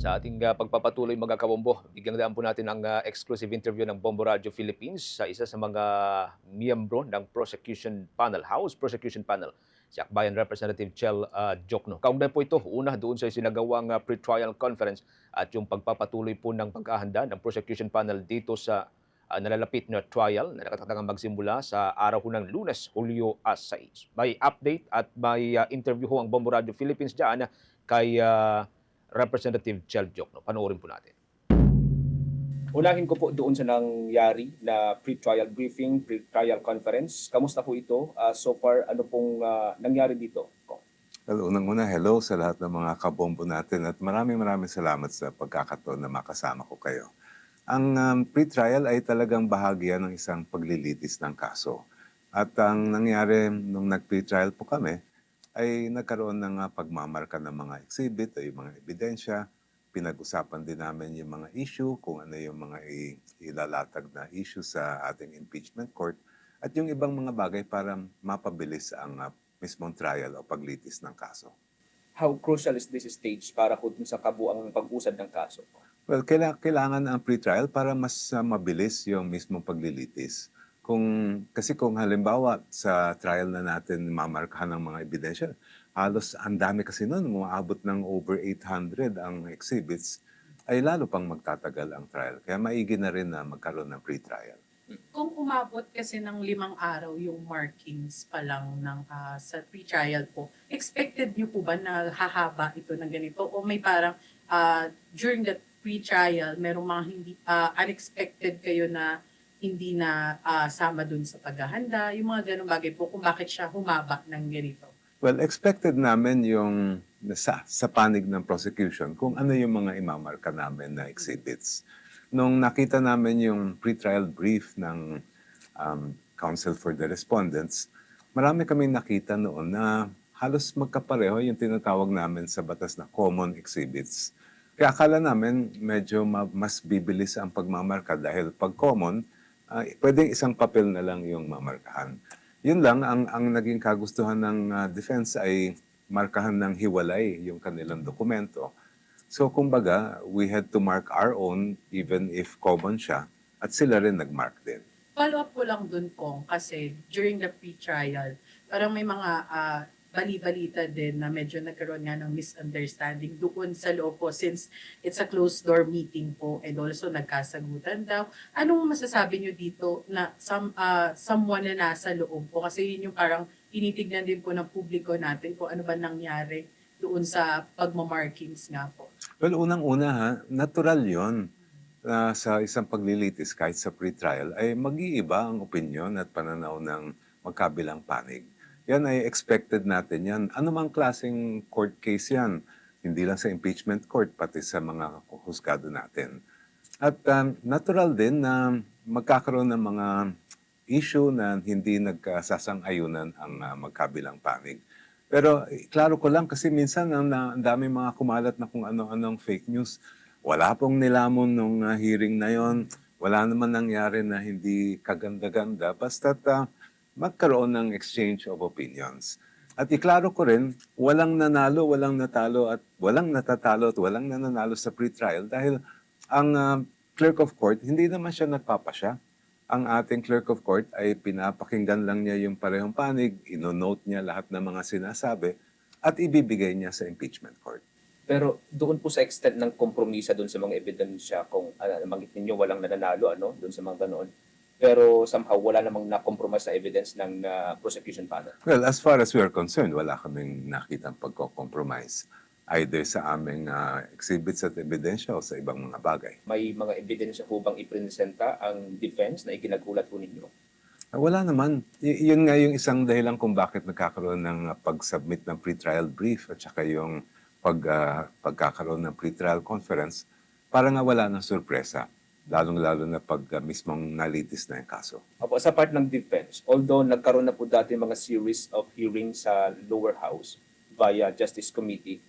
Sa ating pagpapatuloy mga kabombo, bigyan daan po natin ang exclusive interview ng Bombo Radio Philippines sa isa sa mga miyembro ng prosecution panel, House Prosecution Panel, si Akbayan Representative Chel Jokno. Kaugnay po ito, una doon sa sinagawang pre-trial conference at yung pagpapatuloy po ng paghahanda ng prosecution panel dito sa nalalapit na trial na nakatakdang magsimula sa araw ho ng Lunes, Hulyo 6. May update at may interview ho ang Bombo Radio Philippines dyan kay Representative Chel Jokno. Panoorin po natin. Unahin ko po doon sa nangyari na pre-trial briefing, pre-trial conference. Kamusta po ito? So far, ano pong nangyari dito? Well, unang-una, hello sa lahat ng mga kabombo natin at maraming salamat sa pagkakataon na makasama ko kayo. Ang pre-trial ay talagang bahagi ng isang paglilitis ng kaso. At ang nangyari nung nag-pre-trial po kami ay nagkaroon ng pagmamarka ng mga exhibit o yung mga ebidensya. Pinag-usapan din namin yung mga issue, kung ano yung mga ilalatag na issue sa ating impeachment court at yung ibang mga bagay para mapabilis ang mismong trial o paglitis ng kaso. How crucial is this stage para po sa kabuang pag-usad ng kaso? Well, kailangan ang pre-trial para mas mabilis yung mismong paglilitis. Kasi kung halimbawa sa trial na natin mamarkahan ng mga ebidensya, halos ang dami kasi noon, umaabot ng over 800 ang exhibits, ay lalo pang magtatagal ang trial. Kaya maigi na rin na magkaroon ng pre-trial. Kung umabot kasi ng 5 araw yung markings pa lang sa pre-trial po, expected niyo po ba na hahaba ito ng ganito? O may parang during the pre-trial, merong mga hindi unexpected kayo na hindi na sama dun sa paghahanda, yung mga ganong bagay po kung bakit siya humaba ng ganito? Well, expected namin yung sa panig ng prosecution kung ano yung mga imamarka namin na exhibits. Nung nakita namin yung pre-trial brief ng Counsel for the Respondents, marami kaming nakita noon na halos magkapareho yung tinatawag namin sa batas na common exhibits. Kaya akala namin medyo mas bibilis ang pagmamarka dahil pag common, pwedeng isang papel na lang yung mamarkahan. Yun lang, ang naging kagustuhan ng defense ay markahan ng hiwalay yung kanilang dokumento. So kumbaga, we had to mark our own even if common siya at sila rin nag-mark din. Follow up ko lang dun po kasi during the pre-trial, parang may mga bali-balita din na medyo nagkaroon nga ng misunderstanding doon sa loob po since it's a closed-door meeting po and also nagkasagutan daw. Anong masasabi nyo dito na someone na nasa loob po? Kasi yun yung parang tinitignan din po ng publiko natin kung ano ba nangyari doon sa pagmamarkings nga po. Well, unang-una natural yon sa isang paglilitis kahit sa pre-trial ay mag-iiba ang opinion at pananaw ng magkabilang panig. Yan ay expected natin yan. Anumang klaseng court case yan. Hindi lang sa impeachment court, pati sa mga husgado natin. At natural din na magkakaroon ng mga issue na hindi nagkasasang-ayunan ang magkabilang panig. Pero klaro ko lang kasi minsan ang dami mga kumalat na kung ano-anong fake news. Wala pong nilamon nung hearing na yon. Wala naman nangyari na hindi kaganda-ganda. Basta't magkaroon ng exchange of opinions. At iklaro ko rin, walang nanalo, walang natalo at walang natatalo at walang nananalo sa pre-trial dahil ang clerk of court, hindi naman siya nagpapasya. Ang ating clerk of court ay pinapakinggan lang niya yung parehong panig, ino-note niya lahat ng mga sinasabi at ibibigay niya sa impeachment court. Pero doon po sa extent ng kompromisa doon sa mga ebidensya, kung nabanggit ninyo walang nananalo doon sa mga ganoon, pero somehow wala namang na-compromise na evidence ng prosecution panel. Well, as far as we are concerned, wala kaming nakitang pagko-compromise either sa aming exhibits at ebidensya o sa ibang mga bagay. May mga ebidensya po bang ipresenta ang defense na ikinagulat po ninyo? Wala naman. Yun nga yung isang dahilan kung bakit nagkakaroon ng pag-submit ng pre-trial brief at saka yung pagkakaroon ng pre-trial conference para nga wala ng sorpresa, lalong-lalo na pag mismong nalitis na yung kaso. Opo, sa part ng defense, although nagkaroon na po dati mga series of hearings sa lower house via Justice Committee,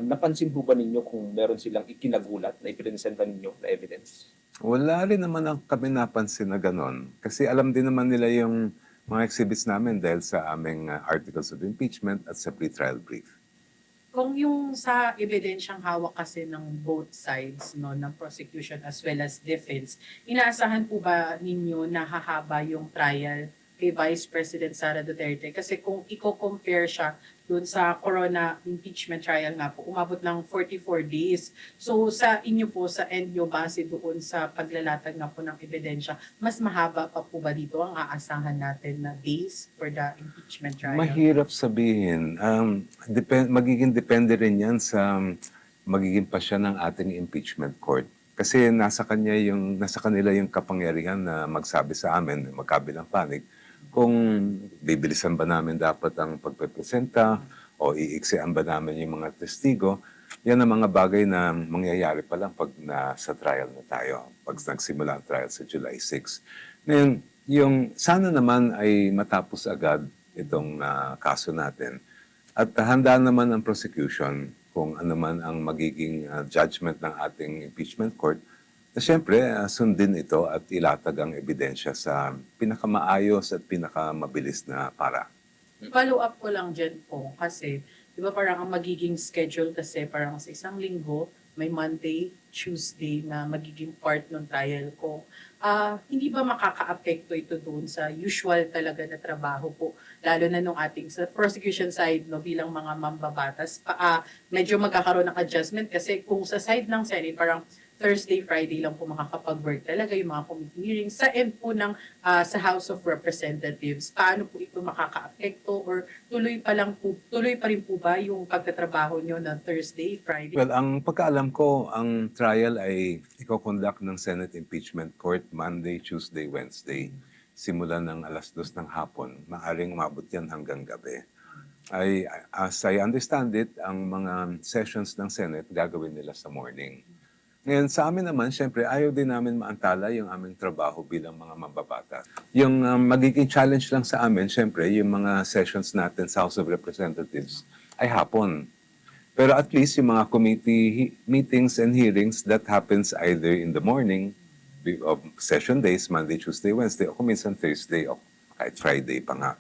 napansin po ba ninyo kung meron silang ikinagulat na ipresenta ninyo na evidence? Wala rin naman kami napansin na ganon. Kasi alam din naman nila yung mga exhibits namin dahil sa aming articles of impeachment at sa pre-trial brief. Kung yung sa ebidensyang hawak kasi ng both sides, no, ng prosecution as well as defense, inaasahan po ba ninyo na hahaba yung trial kay Vice President Sara Duterte? Kasi kung i-compare siya dun sa corona impeachment trial nga po, umabot ng 44 days. So sa inyo po, sa end nyo, base doon sa paglalatag nga po ng ebidensya, mas mahaba pa po ba dito ang aasahan natin na days for the impeachment trial? Mahirap sabihin. Magiging depende rin yan sa magiging pasya ng ating impeachment court. Kasi nasa kanila yung kapangyarihan na magsabi sa amin, magkabilang panig, kung bibilisan ba namin dapat ang pagpepresenta o iiksian ba namin yung mga testigo. Yan ang mga bagay na mangyayari pa lang pag nasa trial na tayo, pag nagsimula ang trial sa July 6. Ngayon, yung sana naman ay matapos agad itong kaso natin. At handa naman ang prosecution kung ano man ang magiging judgment ng ating impeachment court. Na siyempre, sundin ito at ilatag ang ebidensya sa pinakamaayos at pinakamabilis na para. Follow up ko lang dyan po kasi di ba parang ang magiging schedule kasi parang sa isang linggo may Monday, Tuesday na magiging part ng trial ko. Hindi ba makaka-apekto ito doon sa usual talaga na trabaho po, lalo na nung ating sa prosecution side, no, bilang mga mambabatas, medyo magkakaroon ng adjustment kasi kung sa side ng Senate parang Thursday, Friday lang po makakapag-work talaga yung mga committee hearings. Sa end po ng sa House of Representatives, paano po ito makaka-apekto or tuloy pa rin po ba yung pagtatrabaho nyo ng Thursday, Friday? Well, ang pagkaalam ko, ang trial ay iko-conduct ng Senate Impeachment Court Monday, Tuesday, Wednesday. Simula ng 2:00 ng hapon. Maaring umabot yan hanggang gabi. As I understand it, ang mga sessions ng Senate gagawin nila sa morning. Ngayon, sa amin naman, syempre, ayaw din namin maantala yung aming trabaho bilang mga mambabatas. Yung magiging challenge lang sa amin, syempre, yung mga sessions natin sa House of Representatives ay hapon. Pero at least yung mga committee meetings and hearings, that happens either in the morning of session days, Monday, Tuesday, Wednesday, o kung minsan Thursday, o kahit Friday pa nga.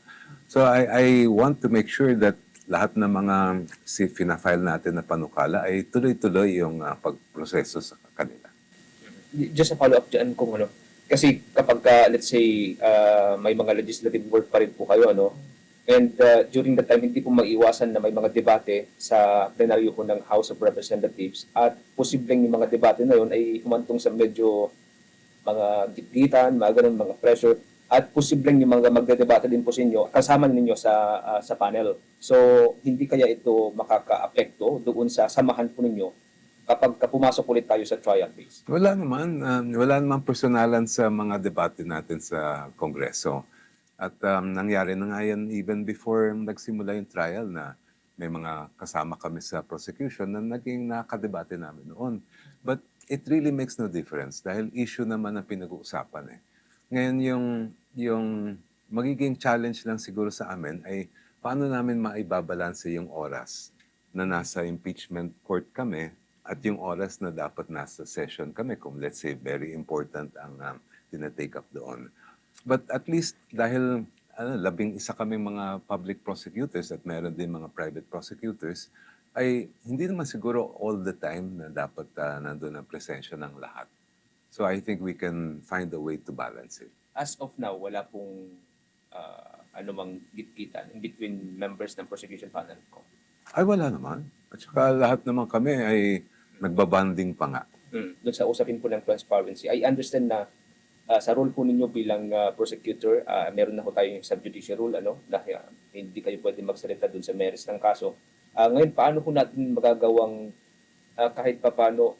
So I want to make sure that lahat ng mga fina-file natin na panukala ay tuloy-tuloy yung pagproseso sa kanila. Just a follow-up dyan kung ano. Kasi kapag, let's say, may mga legislative work pa rin po kayo, ano? And during that time, hindi po maiwasan na may mga debate sa plenaryo po ng House of Representatives at posibleng yung mga debate na yun ay humantong sa medyo mga gitgitan, mga ganun, mga pressure, at posibleng yung mga magdedebate din po sa inyo, kasama ninyo sa panel. So, hindi kaya ito makaka-apekto doon sa samahan po ninyo kapag pumasok ulit tayo sa trial phase? Wala naman. Wala naman personalan sa mga debate natin sa Kongreso. At nangyari na nga yan even before nagsimula yung trial na may mga kasama kami sa prosecution na naging nakadebate namin noon. But it really makes no difference dahil issue naman ang pinag-uusapan eh. Ngayon yung magiging challenge lang siguro sa amin ay paano namin maibabalanse yung oras na nasa impeachment court kami at yung oras na dapat nasa session kami kung let's say very important ang tinatake up doon. But at least dahil 11 kaming mga public prosecutors at meron din mga private prosecutors, ay hindi naman siguro all the time na dapat nandun ang presensya ng lahat. So I think we can find a way to balance it. As of now, wala pong anumang gitgitan in between members ng prosecution panel ko. Ay wala naman. At saka lahat naman kami ay nagbabanding pa nga. Doon sa usapin po ng transparency, I understand na sa role po ninyo bilang prosecutor, meron na po tayong subjudicial rule, na hindi kayo pwede magsalita doon sa merits ng kaso. Ngayon, paano po natin magagawang kahit paano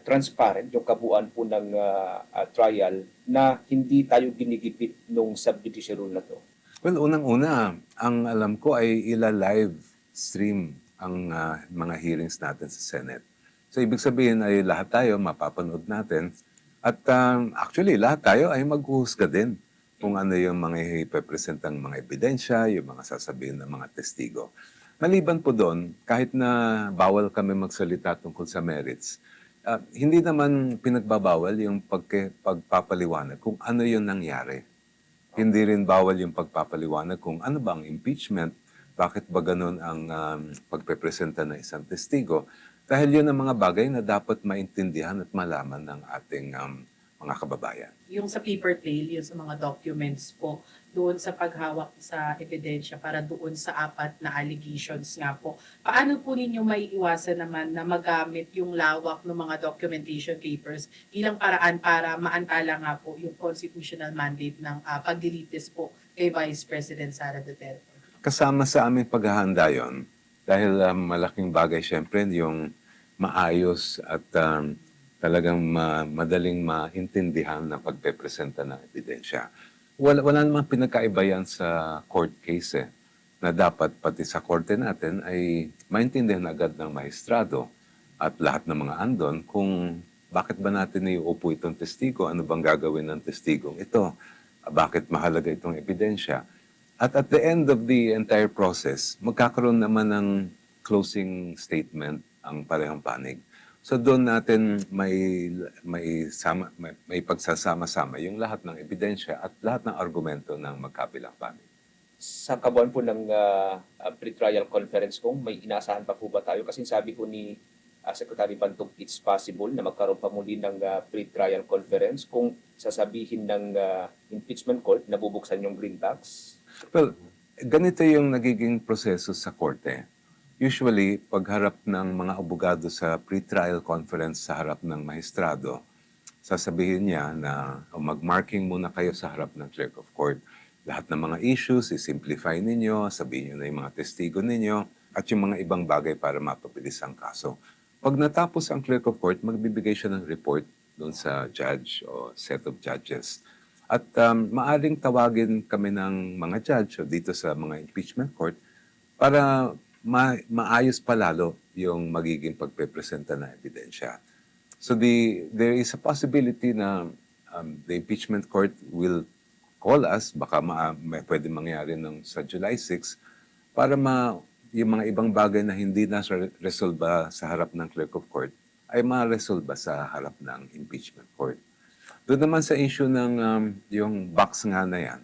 transparent yung kabuuan po ng trial na hindi tayo ginigipit nung subjudicial rule na to? Well, unang-una, ang alam ko ay ila-live stream ang mga hearings natin sa Senate. So, ibig sabihin ay lahat tayo mapapanood natin. At actually, lahat tayo ay maghuhusga din kung ano yung mga ipepresentang mga ebidensya, yung mga sasabihin ng mga testigo. Maliban po doon, kahit na bawal kami magsalita tungkol sa merits, hindi naman pinagbabawal yung pagpapaliwanag kung ano yung nangyari. Hindi rin bawal yung pagpapaliwanag kung ano ba ang impeachment Bakit ba ganun ang pagpepresenta ng isang testigo? Dahil yun ang mga bagay na dapat maintindihan at malaman ng ating mga kababayan. Yung sa paper trail, yung sa mga documents po, doon sa paghawak sa ebidensya para doon sa 4 na allegations nga po. Paano po ninyo maiiwasan naman na magamit yung lawak ng mga documentation papers bilang paraan para maantala nga po yung constitutional mandate ng paglilitis po kay Vice President Sara Duterte? Kasama sa aming paghahanda yon dahil malaking bagay siyempre yung maayos at talagang madaling maintindihan na pagpepresenta ng ebidensya. Wala namang pinagkaiba yan sa court case na dapat pati sa korte natin ay maintindihan agad ng maestrado at lahat ng mga andon kung bakit ba natin iuupo itong testigo, ano bang gagawin ng testigong ito, bakit mahalaga itong ebidensya. At the end of the entire process, magkakaroon naman ng closing statement ang parehong panig. So doon natin may pagsasama-sama yung lahat ng ebidensya at lahat ng argumento ng magkabilang panig. Sa kabuuan po ng pre-trial conference kung may inasahan pa po ba tayo? Kasi sabi po ni Secretary Bantog, it's possible na magkaroon pa muli ng pre-trial conference kung sasabihin ng impeachment court na bubuksan yung green box. Well, ganito yung nagiging proseso sa korte. Usually, pagharap ng mga abogado sa pre-trial conference sa harap ng maestrado, sasabihin niya na mag-marking muna kayo sa harap ng clerk of court. Lahat ng mga issues, i-simplify ninyo, sabihin niyo na yung mga testigo ninyo, at yung mga ibang bagay para mapabilis ang kaso. Pag natapos ang clerk of court, magbibigay siya ng report doon sa judge o set of judges. At maaring tawagin kami ng mga judge o dito sa mga impeachment court para maayos pa lalo yung magiging pagpepresenta ng ebidensya. So there is a possibility na the impeachment court will call us, baka pwede mangyari sa July 6, para yung mga ibang bagay na hindi na resolba sa harap ng clerk of court ay ma-resolba sa harap ng impeachment court. Doon naman sa issue ng yung box nga na yan,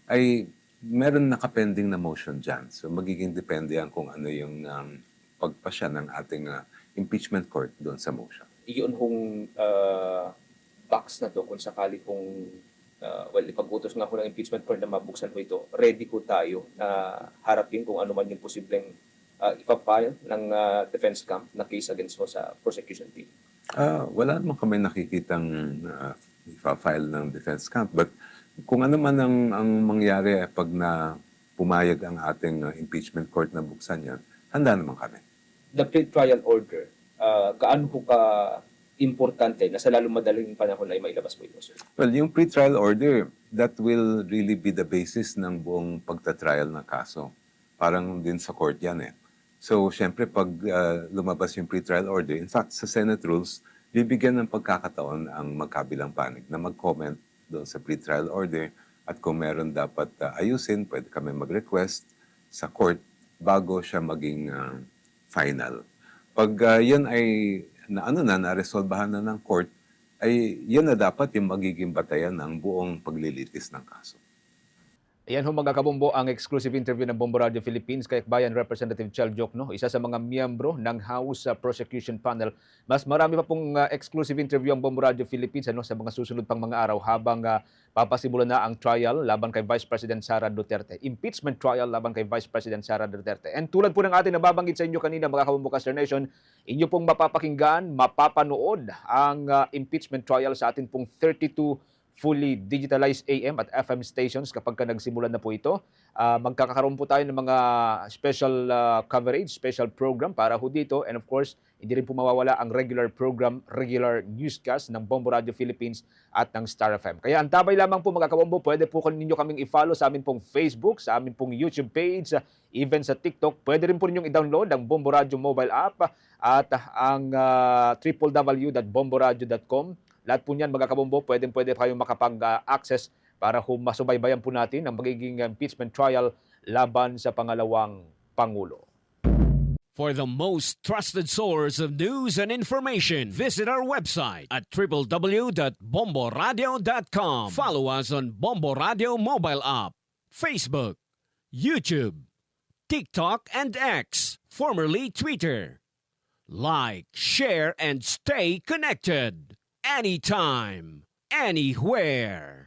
ay meron nakapending na motion dyan. So magiging depende yan kung ano yung pagpasya ng ating impeachment court doon sa motion. Iyon hong box na to kung sakali kung ipag-utos nga ho ng impeachment court na mabuksan ho ito, ready ho tayo na harapin kung ano man yung posibleng ipapile ng defense camp na case against ho sa prosecution team. Wala naman kami nakikitang ipafile ng defense camp, but kung ano man ang mangyari pag pumayag ang ating impeachment court na buksan yan, handa naman kami. The pre-trial order, gaano po ka importante na sa lalong madaling panahon ay mailabas po ito, sir? Well, yung pre-trial order, that will really be the basis ng buong pagtatrial ng kaso. Parang din sa court yan . So, syempre, pag lumabas yung pre-trial order, in fact, sa Senate rules, bibigyan ng pagkakataon ang magkabilang panig na mag-comment doon sa pre-trial order at kung meron dapat ayusin, pwede kami mag-request sa court bago siya maging final. Pag yan ay naresolbahan na ng court, ay yan na dapat yung magiging batayan ng buong paglilitis ng kaso. Ayan ho mga kabombo ang exclusive interview ng Bombo Radio Philippines kay Akbayan Representative Chal Diokno, isa sa mga miyembro ng House Prosecution Panel. Mas marami pa pong exclusive interview ang Bombo Radio Philippines sa mga susunod pang mga araw habang papasimulan na ang trial laban kay Vice President Sara Duterte. Impeachment trial laban kay Vice President Sara Duterte. And tulad po ng ating nababanggit sa inyo kanina mga kabombo Caster Nation, inyo pong mapapakinggan, mapapanood ang impeachment trial sa ating pong 32 fully digitalized AM at FM stations kapag nagsimulan na po ito. Magkakaroon po tayo ng mga special coverage, special program para ho dito. And of course, hindi rin po mawawala ang regular program, regular newscast ng Bombo Radio Philippines at ng Star FM. Kaya antabay lamang po mga kabombo, pwede po ninyo kaming i-follow sa amin pong Facebook, sa amin pong YouTube page, even sa TikTok. Pwede rin po ninyong i-download ang Bombo Radio mobile app at ang www.bomboradio.com. Lahat po niyan mga kabombo, pwede kayong makapag-access para masubaybayan po natin ang magiging impeachment trial laban sa pangalawang Pangulo. For the most trusted source of news and information, visit our website at www.bomboradio.com. Follow us on Bombo Radio mobile app, Facebook, YouTube, TikTok, and X, formerly Twitter. Like, share, and stay connected. Anytime, anywhere.